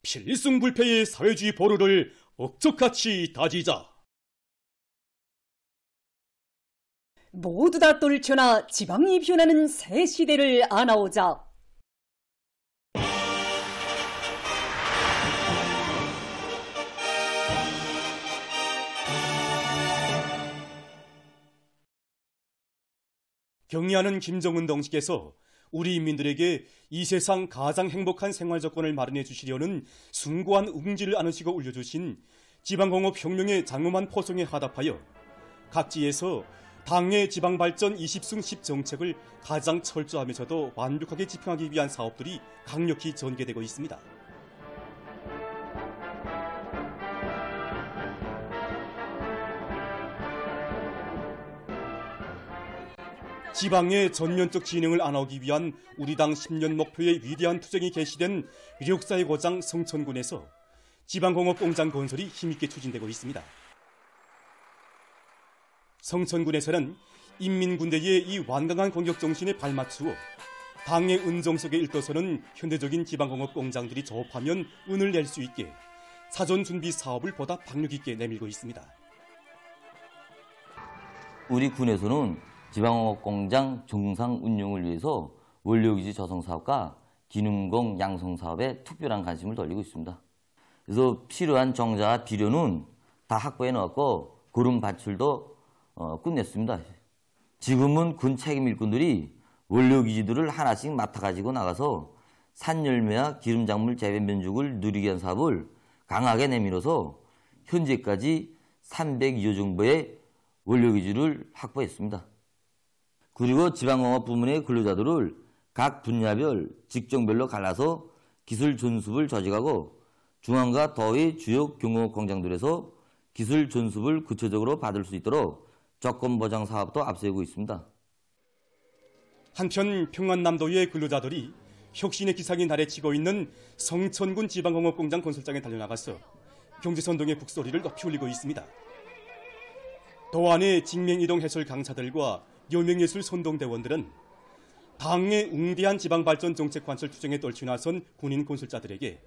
필승불패의 사회주의 보루를 억적같이 다지자. 모두 다 떨쳐나 지방이 변하는 새 시대를 아나오자. 경의하는 김정은 동지께서 우리 인민들에게 이 세상 가장 행복한 생활 조건을 마련해 주시려는 숭고한 의지를 안으시고 올려주신 지방공업혁명의 장엄한 포성에 화답하여 각지에서 당의 지방발전 20승 10정책을 가장 철저하면서도 완벽하게 집행하기 위한 사업들이 강력히 전개되고 있습니다. 지방의 전면적 진흥을 안아오기 위한 우리 당 10년 목표의 위대한 투쟁이 개시된 위력사의 고장 성천군에서 지방공업공장 건설이 힘있게 추진되고 있습니다. 성천군에서는 인민군대의 이 완강한 공격 정신에 발맞추어 당의 은정 속에 일떠서는 현대적인 지방공업공장들이 조업하면 운을 낼 수 있게 사전 준비 사업을 보다 박력 있게 내밀고 있습니다. 우리 군에서는 지방공업공장 정상 운용을 위해서 원료기지 조성사업과 기능공 양성사업에 특별한 관심을 돌리고 있습니다. 그래서 필요한 정자와 비료는 다 확보해 놓았고 고름 반출도 끝냈습니다. 지금은 군 책임 일꾼들이 원료기지들을 하나씩 맡아가지고 나가서 산열매와 기름작물 재배 면적을 누리게 한 사업을 강하게 내밀어서 현재까지 302호 정도의 원료기지를 확보했습니다. 그리고 지방공업 부문의 근로자들을 각 분야별 직종별로 갈라서 기술 전습을 조직하고 중앙과 도의 주요 경공업 공장들에서 기술 전습을 구체적으로 받을 수 있도록 조건 보장 사업도 앞세우고 있습니다. 한편 평안남도의 근로자들이 혁신의 기상이 나래치고 있는 성천군 지방공업공장 건설장에 달려나가서 경제선동의 북소리를 높이 울리고 있습니다. 도안의 직맹이동 해설 강사들과 여명예술 선동대원들은 당의 웅대한 지방발전 정책 관철 투쟁에 떨쳐 나선 군인 건설자들에게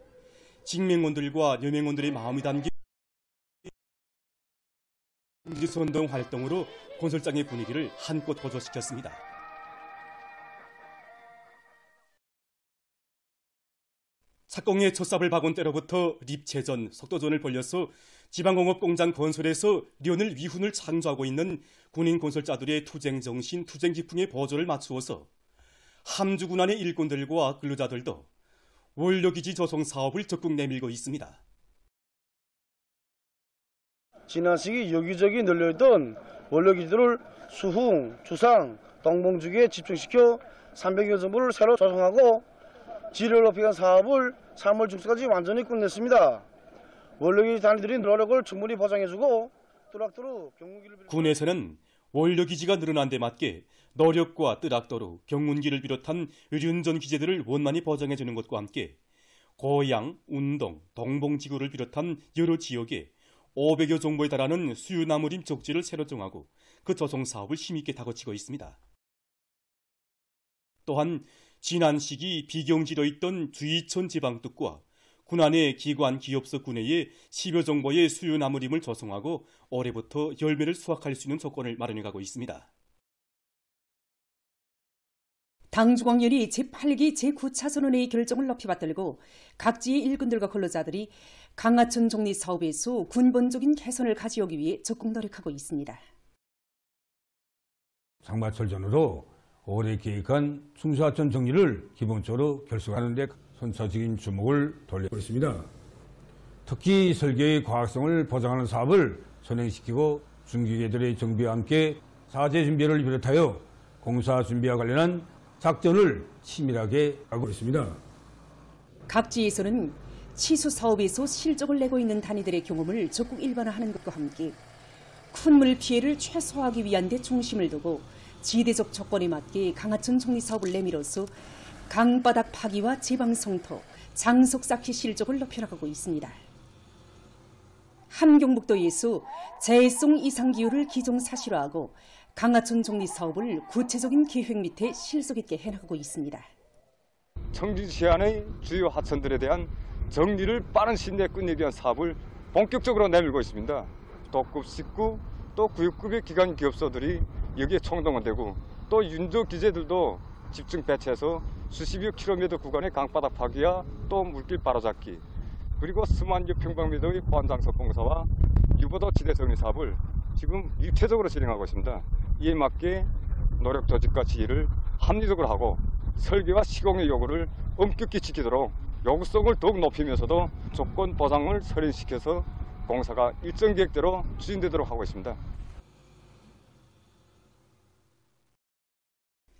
직맹원들과 여명원들의 마음이 담긴 선동 활동으로 건설장의 분위기를 한껏 고조시켰습니다. 착공의 첫삽을 박은 때로부터 립체전, 속도전을 벌려서 지방공업공장 건설에서 련을 위훈을 창조하고 있는 군인 건설자들의 투쟁정신, 투쟁기풍의 보조를 맞추어서 함주군안의 일꾼들과 근로자들도 원료기지 조성 사업을 적극 내밀고 있습니다. 지난 시기 여기저기 널려있던 원료기지들을 수흥, 주상, 동봉주기에 집중시켜 300여 정부를 새로 조성하고 질을 높이기 위한 사업을 3월 중순까지 완전히 끝냈습니다. 원료기지 단위들이 노력을 충분히 보장해주고 뚜락도루 경운기를 군에서는 원료기지가 늘어난 데 맞게 노력과 뜨락도루, 경운기를 비롯한 의륜전 기재들을 원만히 보장해주는 것과 함께 고양, 운동, 동봉지구를 비롯한 여러 지역에 500여 정보에 달하는 수유나무림 적지를 새로 정하고 그 조성 사업을 힘있게 다그치고 있습니다. 또한 지난 시기 비경지로 있던 주이천 지방특구와 군안의 기관 기업서 군내에 10여 정보의 수유나무림을 조성하고 올해부터 열매를 수확할 수 있는 조건을 마련해가고 있습니다. 당중앙위원회 제8기 제9차선언회의 결정을 높이 받들고 각지의 일꾼들과 근로자들이 강하천 정리 사업에서 근본적인 개선을 가져오기 위해 적극 노력하고 있습니다. 장마철 전후로 올해 계획한 충수하천 정리를 기본적으로 결속하는 데 선차적인 주목을 돌리고 있습니다. 특히 설계의 과학성을 보장하는 사업을 선행시키고 중기계들의 정비와 함께 사제 준비를 비롯하여 공사 준비와 관련한 작전을 치밀하게 하고 있습니다. 각지에서는 치수 사업에서 실적을 내고 있는 단위들의 경험을 적극 일반화하는 것과 함께 큰 물 피해를 최소화하기 위한 데 중심을 두고 지대적 조건에 맞게 강하천 정리 사업을 내밀어서 강바닥 파기와 지방성토, 장속 쌓기 실적을 높여나가고 있습니다. 함경북도에서 재해성 이상기후를 기정사실화하고 강하천 정리 사업을 구체적인 계획 밑에 실속 있게 해나가고 있습니다. 청주시안의 주요 하천들에 대한 정리를 빠른 시일 내에 끝내기 위한 사업을 본격적으로 내밀고 있습니다. 도급 19, 또 9급의 기관 기업소들이 여기에 총동원되고 또 윤조 기재들도 집중 배치해서 수십여 킬로미터 구간의 강바닥 파기와 또 물길 바로잡기, 그리고 수만여 평방미터의 보안장소 공사와 유보도 지대 정리 사업을 지금 일체적으로 진행하고 있습니다. 이에 맞게 노력 조직과 지휘를 합리적으로 하고 설계와 시공의 요구를 엄격히 지키도록 요구성을 더욱 높이면서도 조건 보장을 설현시켜서 공사가 일정 계획대로 추진되도록 하고 있습니다.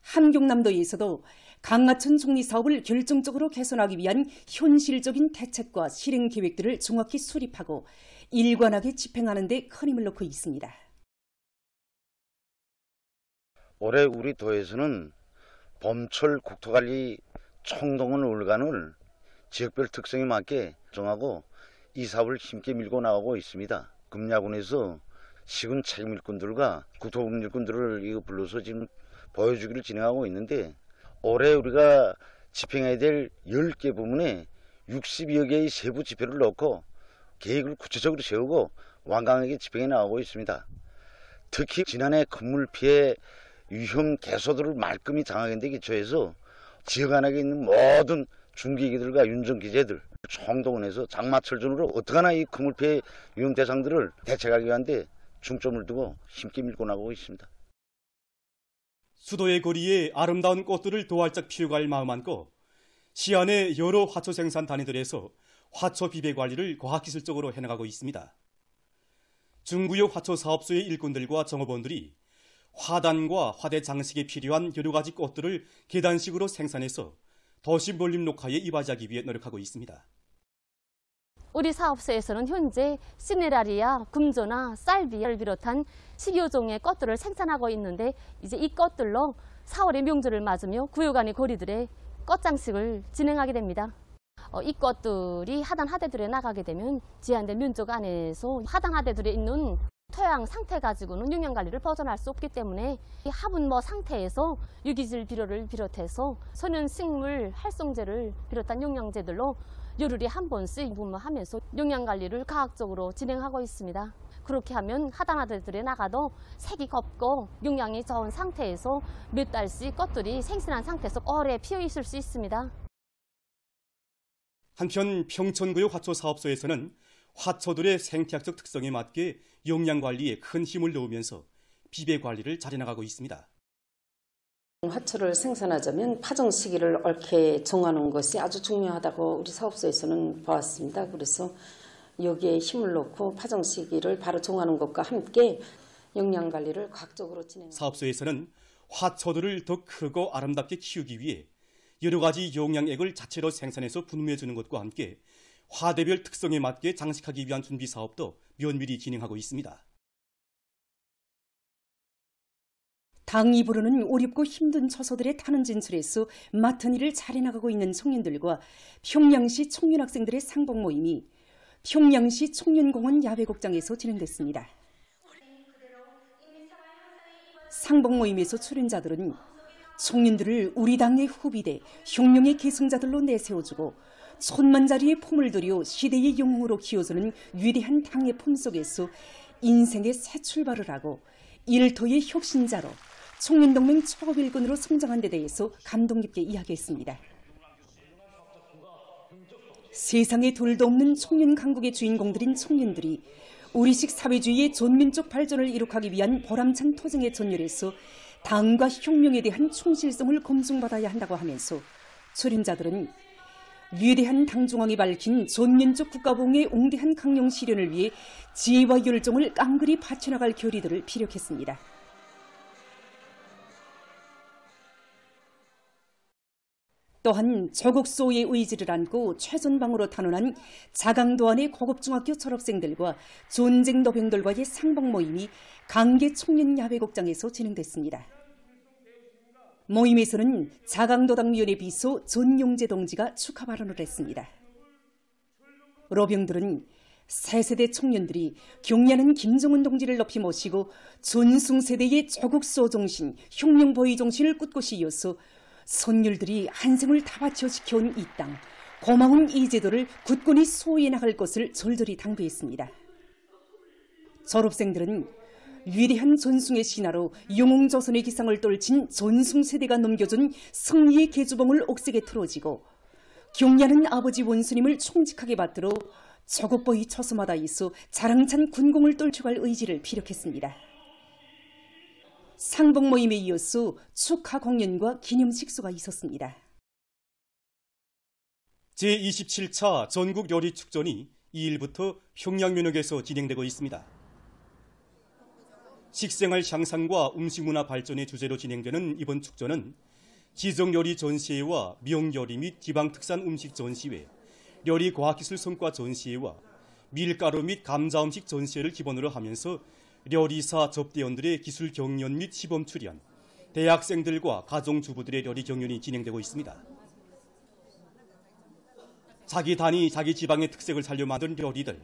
함경남도에서도 강하천 정리 사업을 결정적으로 개선하기 위한 현실적인 대책과 실행 계획들을 정확히 수립하고 일관하게 집행하는 데 큰 힘을 놓고 있습니다. 올해 우리 도에서는 봄철 국토관리 총동원 올간을 지역별 특성에 맞게 정하고 이 사업을 힘께 밀고 나가고 있습니다. 금야군에서 시군 책임 일꾼들과 국토부 일꾼들을 이거 불러서 지금 보여주기를 진행하고 있는데, 올해 우리가 집행해야 될 10개 부문에 60여 개의 세부 지표를 넣고 계획을 구체적으로 세우고 완강하게 집행해 나가고 있습니다. 특히 지난해 건물 피해 위험 개소들을 말끔히 장악하는 데 기초해서 지역 안에 있는 모든 중기기들과 윤정기재들 총동원해서 장마철 전후로 어떡하나 이 건물 피해 위험 대상들을 대책하기 위한 데 중점을 두고 힘께 밀고 나가고 있습니다. 수도의 거리에 아름다운 꽃들을 도활짝 피워갈 마음 안고 시안의 여러 화초 생산 단위들에서 화초 비배 관리를 과학기술적으로 해나가고 있습니다. 중구역 화초 사업소의 일꾼들과 정업원들이 화단과 화대 장식에 필요한 여러 가지 꽃들을 계단식으로 생산해서 도시 몰림 녹화에 이바지하기 위해 노력하고 있습니다. 우리 사업소에서는 현재 시네라리아, 금조나 살비아를 비롯한 10여 종의 꽃들을 생산하고 있는데, 이제 이 꽃들로 4월의 명절을 맞으며 구역 안의 거리들의 꽃장식을 진행하게 됩니다. 이 꽃들이 하단 하대들에 나가게 되면 제한된 면적 안에서 하단 하대들에 있는 토양 상태 가지고는 영양관리를 벗어날 수 없기 때문에 이 화분 상태에서 유기질 비료를 비롯해서 선연식물 활성제를 비롯한 영양제들로 열흘에 한 번씩 분무하면서 영양관리를 과학적으로 진행하고 있습니다. 그렇게 하면 하단 하대들에 나가도 색이 곱고 영양이 좋은 상태에서 몇 달씩 꽃들이 생생한 상태에서 오래 피어 있을 수 있습니다. 한편 평촌구역 화초 사업소에서는 화초들의 생태학적 특성에 맞게 영양 관리에 큰 힘을 넣으면서 비배 관리를 잘해나가고 있습니다. 화초를 생산하자면 파종 시기를 옳게 정하는 것이 아주 중요하다고 우리 사업소에서는 보았습니다. 그래서 여기에 힘을 놓고 파종 시기를 바로 정하는 것과 함께 영양 관리를 과학적으로 진행합니다. 사업소에서는 화초들을 더 크고 아름답게 키우기 위해 여러 가지 영양액을 자체로 생산해서 분무해 주는 것과 함께 화대별 특성에 맞게 장식하기 위한 준비 사업도 면밀히 진행하고 있습니다. 당이 부르는 어렵고 힘든 처소들의 타는 진출에서 맡은 일을 잘해나가고 있는 청년들과 평양시 청년학생들의 상봉 모임이 평양시 청년공원 야외곡장에서 진행됐습니다. 상봉 모임에서 출연자들은 청년들을 우리 당의 후비대, 혁명의 계승자들로 내세워주고 천만자리의 품을 들여 시대의 영웅으로 키워주는 위대한 당의 품 속에서 인생의 새 출발을 하고 일터의 혁신자로 청년동맹 초급일꾼으로 성장한 데 대해서 감동 깊게 이야기했습니다. 세상에 둘도 없는 청년 강국의 주인공들인 청년들이 우리식 사회주의의 전민족 발전을 이룩하기 위한 보람찬 투쟁에 전열해서 당과 혁명에 대한 충실성을 검증받아야 한다고 하면서 출연자들은 위대한 당중앙이 밝힌 전민족 국가보응의 옹대한 강령 실현을 위해 지혜와 열정을 깡그리 바쳐나갈 결의들을 피력했습니다. 또한 조국소의 의지를 안고 최전방으로 탄원한 자강도안의 고급중학교 졸업생들과 전쟁 노병들과의 상봉 모임이 강계 청년야외곡장에서 진행됐습니다. 모임에서는 자강도당위원회 비서 전용재 동지가 축하 발언을 했습니다. 로병들은 새 세대 청년들이 경례하는 김정은 동지를 높이 모시고 전승세대의 조국소 정신, 혁명보위 정신을 꿋꿋이 이어서 선율들이 한생을 다 바쳐 지켜온 이 땅, 고마운 이 제도를 굳건히 소위해 나갈 것을 절절히 당부했습니다. 졸업생들은 위대한 전숭의 신화로 영웅조선의 기상을 떨친 전숭세대가 넘겨준 승리의 계주봉을 옥색에 틀어지고 경리하는 아버지 원수님을 총직하게 받들어 저곡보이 처소마다 있어 자랑찬 군공을 떨쳐갈 의지를 피력했습니다. 상봉 모임에 이어서 축하 공연과 기념 식수가 있었습니다. 제27차 전국 요리축전이 2일부터 평양면역에서 진행되고 있습니다. 식생활 향상과 음식문화 발전의 주제로 진행되는 이번 축전은 지정요리 전시회와 미용요리 및 지방특산 음식 전시회, 요리과학기술 성과 전시회와 밀가루 및 감자음식 전시회를 기본으로 하면서 요리사 접대원들의 기술 경연 및 시범 출연, 대학생들과 가정주부들의 요리 경연이 진행되고 있습니다. 자기 단위, 자기 지방의 특색을 살려 만든 요리들,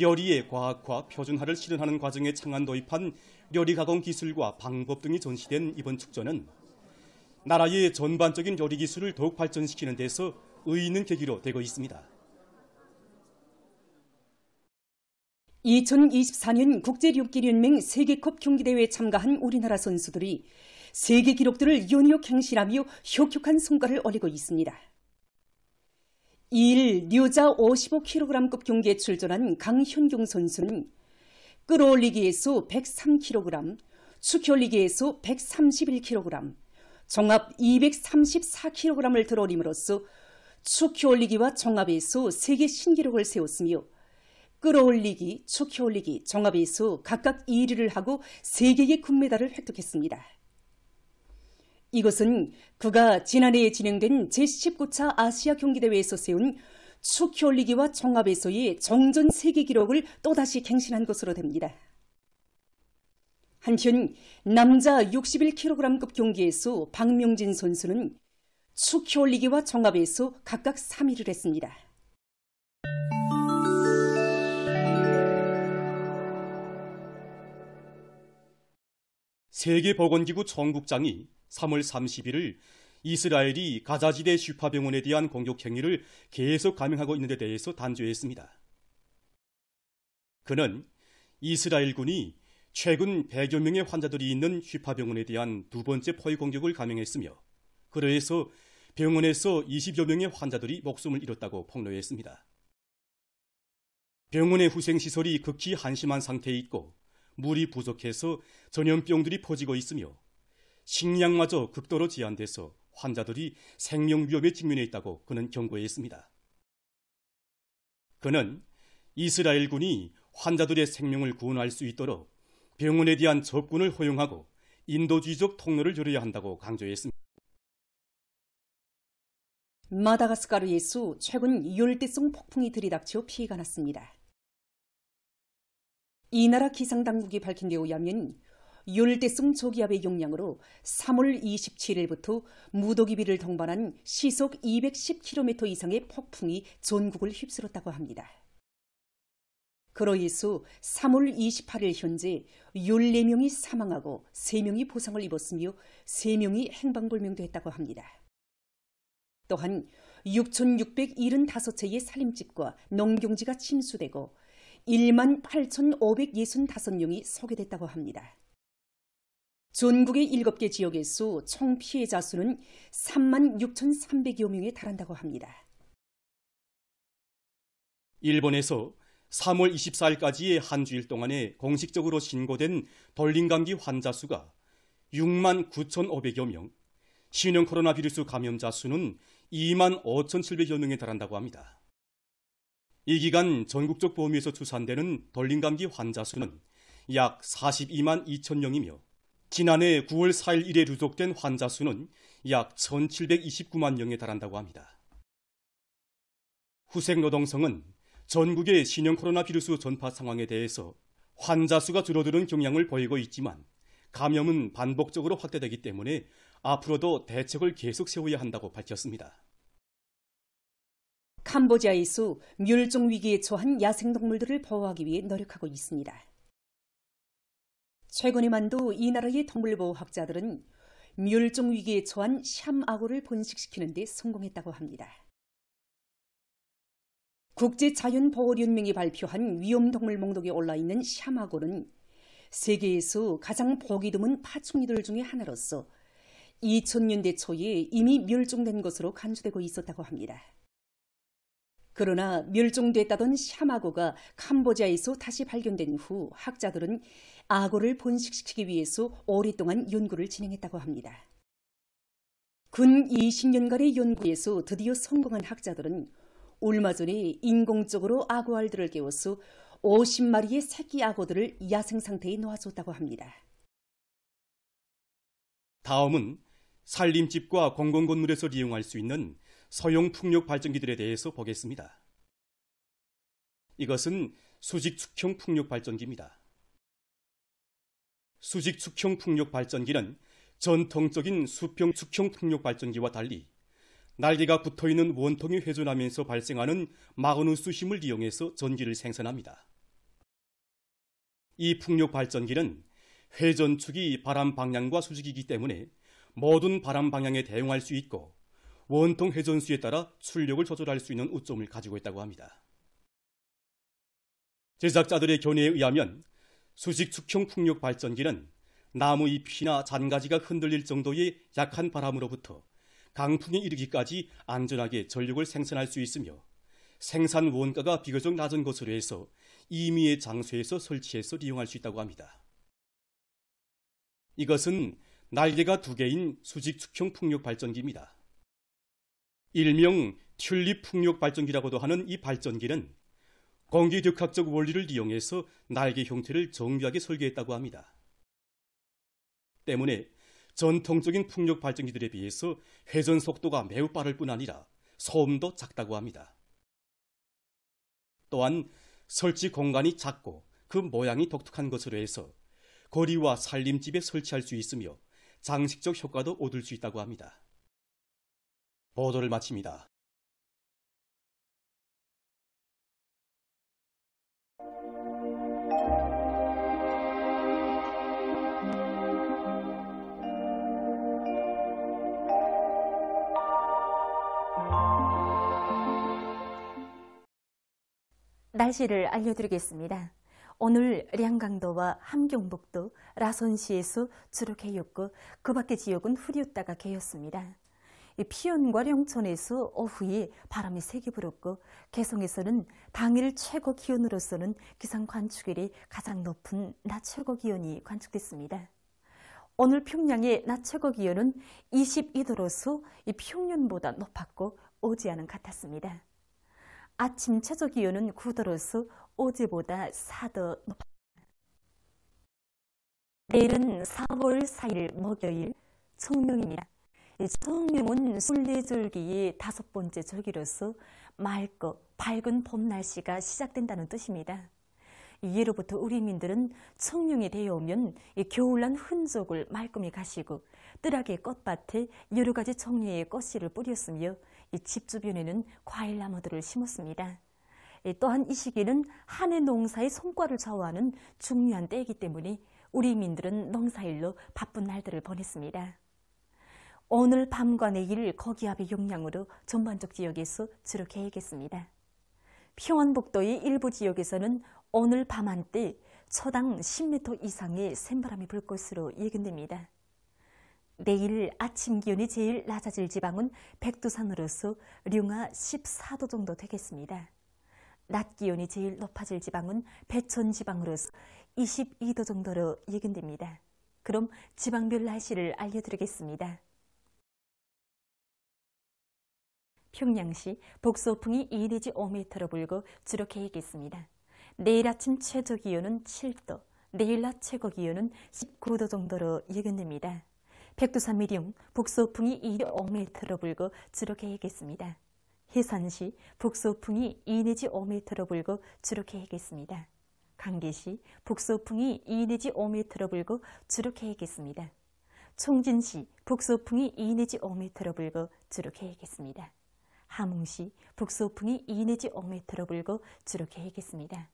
요리의 과학화, 표준화를 실현하는 과정에 창안 도입한 요리 가공 기술과 방법 등이 전시된 이번 축전은 나라의 전반적인 요리 기술을 더욱 발전시키는 데서 의의 있는 계기로 되고 있습니다. 2024년 국제육기연맹 세계컵 경기대회에 참가한 우리나라 선수들이 세계 기록들을 연이어 갱신하며 혁혁한 성과를 올리고 있습니다. 2일 류자 55kg급 경기에 출전한 강현경 선수는 끌어올리기에서 103kg, 축혀올리기에서 131kg, 종합 234kg을 들어올림으로써 축혀올리기와 종합에서 세계 신기록을 세웠으며 끌어올리기, 축혀올리기, 종합에서 각각 1위를 하고 3개의 금메달을 획득했습니다. 이것은 그가 지난해에 진행된 제19차 아시아 경기대회에서 세운 축혀올리기와 종합에서의 정전 세계 기록을 또다시 갱신한 것으로 됩니다. 한편 남자 61kg급 경기에서 박명진 선수는 축혀올리기와 종합에서 각각 3위를 했습니다. 세계보건기구 총국장이 3월 30일을 이스라엘이 가자지대 슈파병원에 대한 공격 행위를 계속 감행하고 있는 데 대해서 단죄했습니다. 그는 이스라엘군이 최근 100여 명의 환자들이 있는 슈파병원에 대한 두 번째 포위 공격을 감행했으며 그러해서 병원에서 20여 명의 환자들이 목숨을 잃었다고 폭로했습니다. 병원의 후생시설이 극히 한심한 상태에 있고 물이 부족해서 전염병들이 퍼지고 있으며 식량마저 극도로 제한돼서 환자들이 생명 위협에 직면해 있다고 그는 경고했습니다. 그는 이스라엘군이 환자들의 생명을 구원할 수 있도록 병원에 대한 접근을 허용하고 인도주의적 통로를 열어야 한다고 강조했습니다. 마다가스카르에서 최근 열대성 폭풍이 들이닥쳐 피해가 났습니다. 이 나라 기상당국이 밝힌 데 의하면 열대성 저기압의 영향으로 3월 27일부터 무더기비를 동반한 시속 210km 이상의 폭풍이 전국을 휩쓸었다고 합니다. 그러해서 3월 28일 현재 14명이 사망하고 3명이 부상을 입었으며 3명이 행방불명됐다고 합니다. 또한 6,675채의 살림집과 농경지가 침수되고 18,565명이 소개됐다고 합니다. 전국의 7개 지역에서 총 피해자 수는 36,300여 명에 달한다고 합니다. 일본에서 3월 24일까지의 한 주일 동안에 공식적으로 신고된 돌림감기 환자 수가 69,500여 명, 신형 코로나 비루스 감염자 수는 25,700여 명에 달한다고 합니다. 이 기간 전국적 범위에서 추산되는 돌림감기 환자 수는 약 42만 2천 명이며 지난해 9월 4일 이래 누적된 환자 수는 약 1,729만 명에 달한다고 합니다. 후생노동성은 전국의 신형 코로나 비루스 전파 상황에 대해서 환자 수가 줄어드는 경향을 보이고 있지만 감염은 반복적으로 확대되기 때문에 앞으로도 대책을 계속 세워야 한다고 밝혔습니다. 캄보디아에서 멸종 위기에 처한 야생동물들을 보호하기 위해 노력하고 있습니다. 최근에만도 이 나라의 동물보호학자들은 멸종 위기에 처한 샴악어를 번식시키는 데 성공했다고 합니다. 국제자연보호연맹이 발표한 위험동물 목록에 올라있는 샤마고는 세계에서 가장 보기 드문 파충류들 중에 하나로서 2000년대 초에 이미 멸종된 것으로 간주되고 있었다고 합니다. 그러나 멸종됐다던 샤마고가 캄보디아에서 다시 발견된 후 학자들은 악어를 번식시키기 위해서 오랫동안 연구를 진행했다고 합니다. 근 20년간의 연구에서 드디어 성공한 학자들은 얼마 전에 인공적으로 악어알들을 깨워서 50마리의 새끼 악어들을 야생 상태에 놓아줬다고 합니다. 다음은 산림집과 공공건물에서 이용할 수 있는 서용 풍력 발전기들에 대해서 보겠습니다. 이것은 수직 축형 풍력 발전기입니다. 수직 축형 풍력 발전기는 전통적인 수평 축형 풍력 발전기와 달리 날개가 붙어있는 원통이 회전하면서 발생하는 마그누스 힘을 이용해서 전기를 생산합니다. 이 풍력 발전기는 회전축이 바람 방향과 수직이기 때문에 모든 바람 방향에 대응할 수 있고 원통 회전수에 따라 출력을 조절할 수 있는 우점을 가지고 있다고 합니다. 제작자들의 견해에 의하면 수직 축형 풍력 발전기는 나무 잎이나 잔가지가 흔들릴 정도의 약한 바람으로부터 강풍에 이르기까지 안전하게 전력을 생산할 수 있으며 생산 원가가 비교적 낮은 것으로 해서 임의의 장소에서 설치해서 이용할 수 있다고 합니다. 이것은 날개가 2개인 수직 축형 풍력 발전기입니다. 일명 튤립 풍력 발전기라고도 하는 이 발전기는 공기력학적 원리를 이용해서 날개 형태를 정교하게 설계했다고 합니다. 때문에 전통적인 풍력 발전기들에 비해서 회전 속도가 매우 빠를 뿐 아니라 소음도 작다고 합니다. 또한 설치 공간이 작고 그 모양이 독특한 것으로 해서 거리와 산림집에 설치할 수 있으며 장식적 효과도 얻을 수 있다고 합니다. 보도를 마칩니다. 날씨를 알려드리겠습니다. 오늘 량강도와 함경북도, 라선시에서 주로 개였고 그 밖의 지역은 흐렸다가 개였습니다. 피연과 령천에서 오후에 바람이 세게 불었고 개성에서는 당일 최고 기온으로서는 기상 관측일이 가장 높은 낮 최고 기온이 관측됐습니다. 오늘 평양의 낮 최고 기온은 22도로서 평년보다 높았고 어제와는 같았습니다. 아침 최저 기온은 9도로서 어제보다 4도 높았습니다. 내일은 4월 4일 목요일 청명입니다. 청명은 순례절기의 5번째 절기로서 맑고 밝은 봄 날씨가 시작된다는 뜻입니다. 예로부터 우리 민들은 청명이 되어오면 겨울난 흔적을 말끔히 가시고 뜰악의 꽃밭에 여러 가지 종류의 꽃씨를 뿌렸으며 집 주변에는 과일나무들을 심었습니다. 또한 이 시기는 한 해 농사의 성과를 좌우하는 중요한 때이기 때문에 우리 민들은 농사일로 바쁜 날들을 보냈습니다. 오늘 밤과 내일 거기압의 영향으로 전반적 지역에서 주로 개겠습니다. 평안북도의 일부 지역에서는 오늘 밤 한때 초당 10m 이상의 샘바람이 불 것으로 예견됩니다. 내일 아침 기온이 제일 낮아질 지방은 백두산으로서 룡화 14도 정도 되겠습니다. 낮 기온이 제일 높아질 지방은 배천 지방으로서 22도 정도로 예견됩니다. 그럼 지방별 날씨를 알려드리겠습니다. 평양시 북소풍이 2 내지 5m로 불고 주로 개겠습니다. 내일 아침 최저 기온은 7도, 내일 낮 최고 기온은 19도 정도로 예견됩니다. 백두산 미령 북소풍이 2 내지 5m로 불고 주로 개겠습니다. 해산시 북소풍이 2 내지 5m로 불고 주로 개겠습니다. 강계시 북소풍이 2 내지 5m로 불고 주로 개겠습니다. 총진시 북소풍이 2 내지 5m로 불고 주로 개겠습니다. 함흥시 북소풍이 2 내지 5m로 불고 주로 개겠습니다.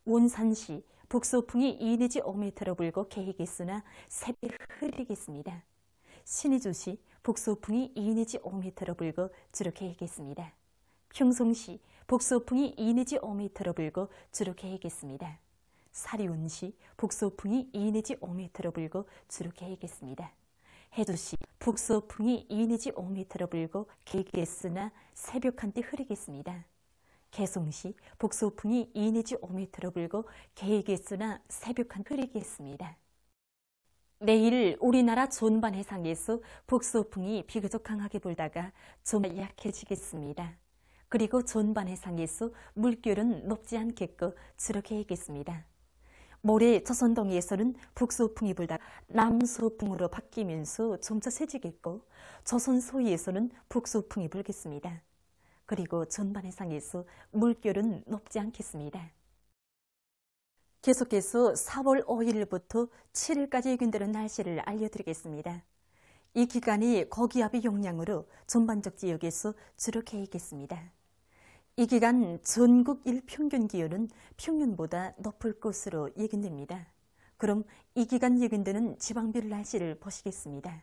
원산시 북소풍이 2 내지 5m로 불고 개겠으나 새벽 흐리겠습니다. 신의주시 북소풍이 2 내지 5m로 불고 주로 개겠습니다. 평송시 북서풍이 2 내지 5m로 불고 주로 개겠습니다. 사리온시 북서풍이 2 내지 5m로 불고 주로 개겠습니다. 해주시 북서풍이 2 내지 5m로 불고 개겠으나 새벽 한때 흐리겠습니다. 개송시 북서풍이 2 내지 5m로 불고 개겠으나 새벽 한때 흐리겠습니다. 내일 우리나라 전반 해상에서 북서풍이 비교적 강하게 불다가 좀 약해지겠습니다. 그리고 전반 해상에서 물결은 높지 않겠고 주로 개겠습니다. 모레 조선동해에서는 북서풍이 불다 남서풍으로 바뀌면서 점차 세지겠고 조선 서해에서는 북서풍이 불겠습니다. 그리고 전반 해상에서 물결은 높지 않겠습니다. 계속해서 4월 5일부터 7일까지 예견되는 날씨를 알려드리겠습니다. 이 기간이 고기압의 영향으로 전반적 지역에서 주로 개겠습니다. 이 기간 전국 일평균 기온은 평년보다 높을 것으로 예견됩니다. 그럼 이 기간 예견되는 지방별 날씨를 보시겠습니다.